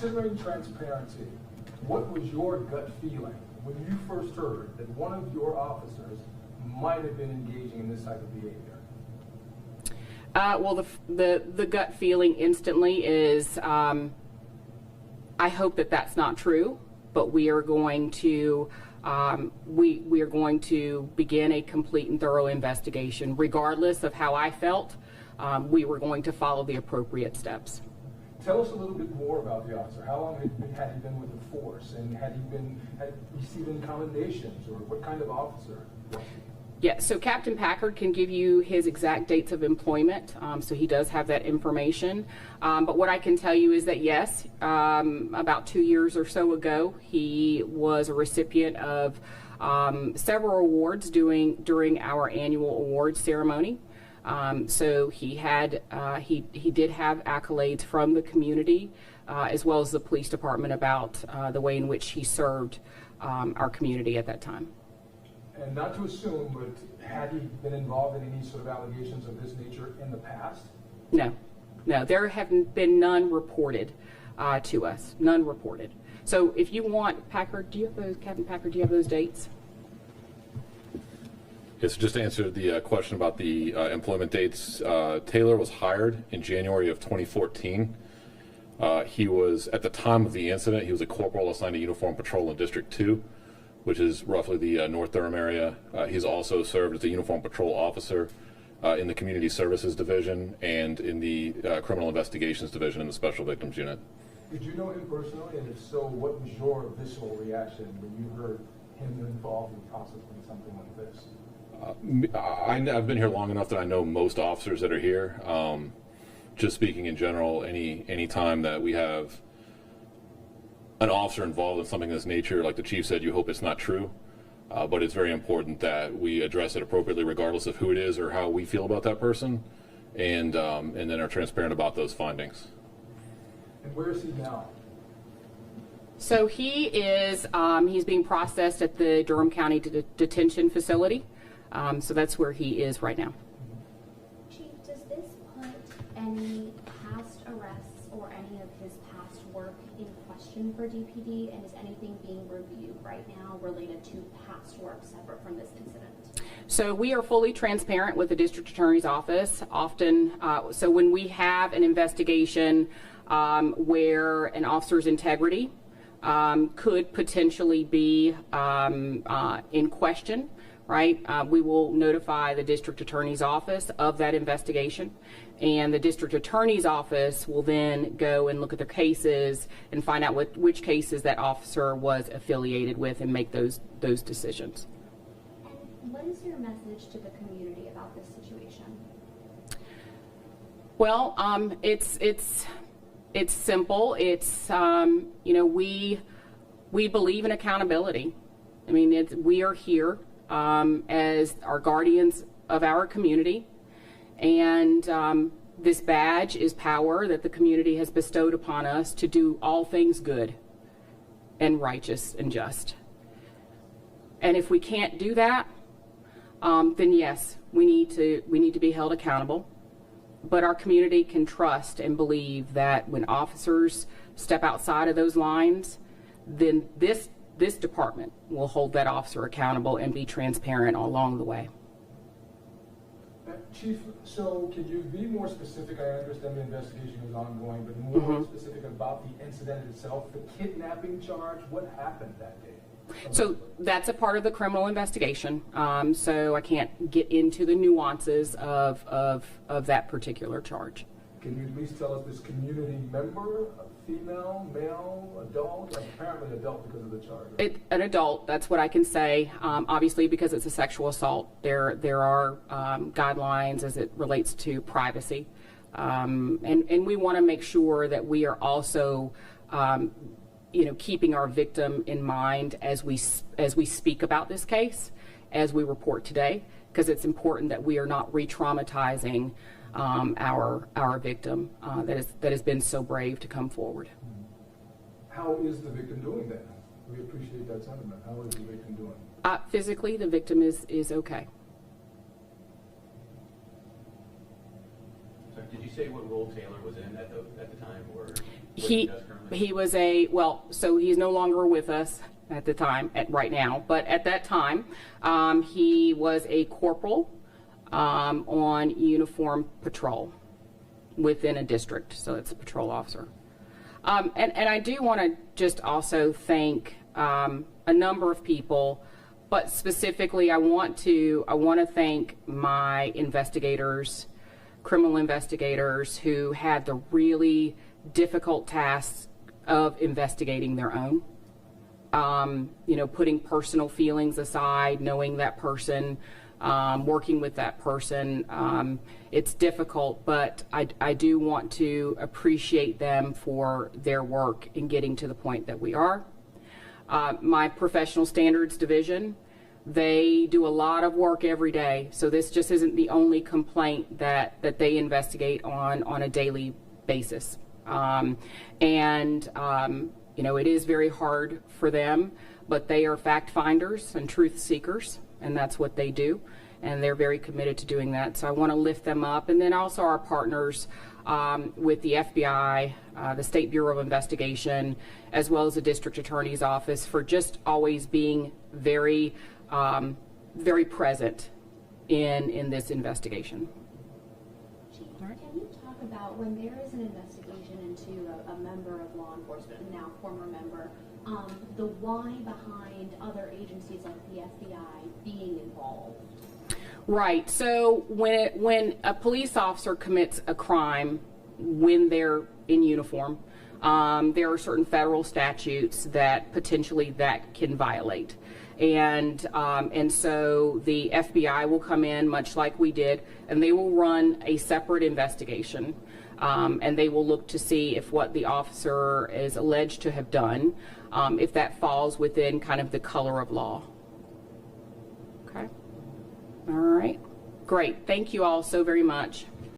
Considering transparency, what was your gut feeling when you first heard that one of your officers might have been engaging in this type of behavior? Well, the gut feeling instantly is, I hope that that's not true, but we are going to we are going to begin a complete and thorough investigation, regardless of how I felt. We were going to follow the appropriate steps. Tell us a little bit more about the officer. How long had he been with the force, and had received any commendations, or what kind of officer was he? Yeah, so Captain Packard can give you his exact dates of employment, so he does have that information. But what I can tell you is that yes, about 2 years or so ago, he was a recipient of several awards during our annual awards ceremony. So he had he did have accolades from the community as well as the police department about the way in which he served our community at that time. And not to assume, but had he been involved in any sort of allegations of this nature in the past? No, there have been none reported to us, none reported. So if you want, Packard, do you have those, Captain Packard, do you have those dates? Yes, just to answer the question about the employment dates, Taylor was hired in January of 2014. He was, at the time of the incident, he was a corporal assigned to uniform patrol in District 2, which is roughly the North Durham area. He's also served as a uniform patrol officer in the Community Services Division and in the Criminal Investigations Division in the Special Victims Unit. Did you know him personally, and if so, what was your visceral reaction when you heard him involved in possibly something like this? I've been here long enough that I know most officers that are here. Just speaking in general, any time that we have an officer involved in something of this nature, like the chief said, you hope it's not true. But it's very important that we address it appropriately, regardless of who it is or how we feel about that person, and then are transparent about those findings. And where is he now? So he is he's being processed at the Durham County Detention Facility. So that's where he is right now. Chief, does this put any past arrests or any of his past work in question for DPD, and is anything being reviewed right now related to past work separate from this incident? So we are fully transparent with the District Attorney's Office. Often, so when we have an investigation where an officer's integrity could potentially be in question, right? We will notify the District Attorney's Office of that investigation, and the District Attorney's Office will then go and look at their cases and find out which cases that officer was affiliated with and make those decisions. And what is your message to the community about this situation? Well, it's simple. It's you know, we believe in accountability. I mean, we are here as our guardians of our community, and this badge is power that the community has bestowed upon us to do all things good and righteous and just. And if we can't do that, then yes, we need to be held accountable. But our community can trust and believe that when officers step outside of those lines, then this department will hold that officer accountable and be transparent along the way. Chief, so could you be more specific? I understand the investigation is ongoing, but more specific about the incident itself, the kidnapping charge. What happened that day? So that's a part of the criminal investigation. So I can't get into the nuances of that particular charge. Can you at least tell us this community member, a female, male, adult? Apparently adult because of the charge. An adult, that's what I can say. Obviously, because it's a sexual assault, there are guidelines as it relates to privacy. And we want to make sure that we are also you know, keeping our victim in mind as we speak about this case, as we report today, because it's important that we are not re-traumatizing our victim that has been so brave to come forward. How is the victim doing then? We appreciate that sentiment. How is the victim doing? Physically, the victim is okay. So did you say what role Taylor was in at the time, or? He was so he's no longer with us at the time, right now, but at that time, he was a corporal on uniform patrol within a district, so it's a patrol officer. And I do want to just also thank a number of people, but specifically I want to thank my investigators, criminal investigators who had the really difficult tasks of investigating their own. Putting personal feelings aside, knowing that person, working with that person. It's difficult, but I do want to appreciate them for their work in getting to the point that we are. My professional standards division, they do a lot of work every day, so this just isn't the only complaint that they investigate on a daily basis. It is very hard for them, but they are fact finders and truth seekers, and that's what they do, and they're very committed to doing that. So I want to lift them up, and then also our partners with the FBI, the State Bureau of Investigation, as well as the District Attorney's Office for just always being very, very present in this investigation. Chief, can you talk about when there is an investigation into a member of law enforcement, and now former member, the why behind other agencies like the FBI being involved? Right. So when a police officer commits a crime when they're in uniform, there are certain federal statutes that potentially that can violate. And so the FBI will come in, much like we did, and they will run a separate investigation. And they will look to see if what the officer is alleged to have done, if that falls within kind of the color of law. Okay. All right. Great. Thank you all so very much.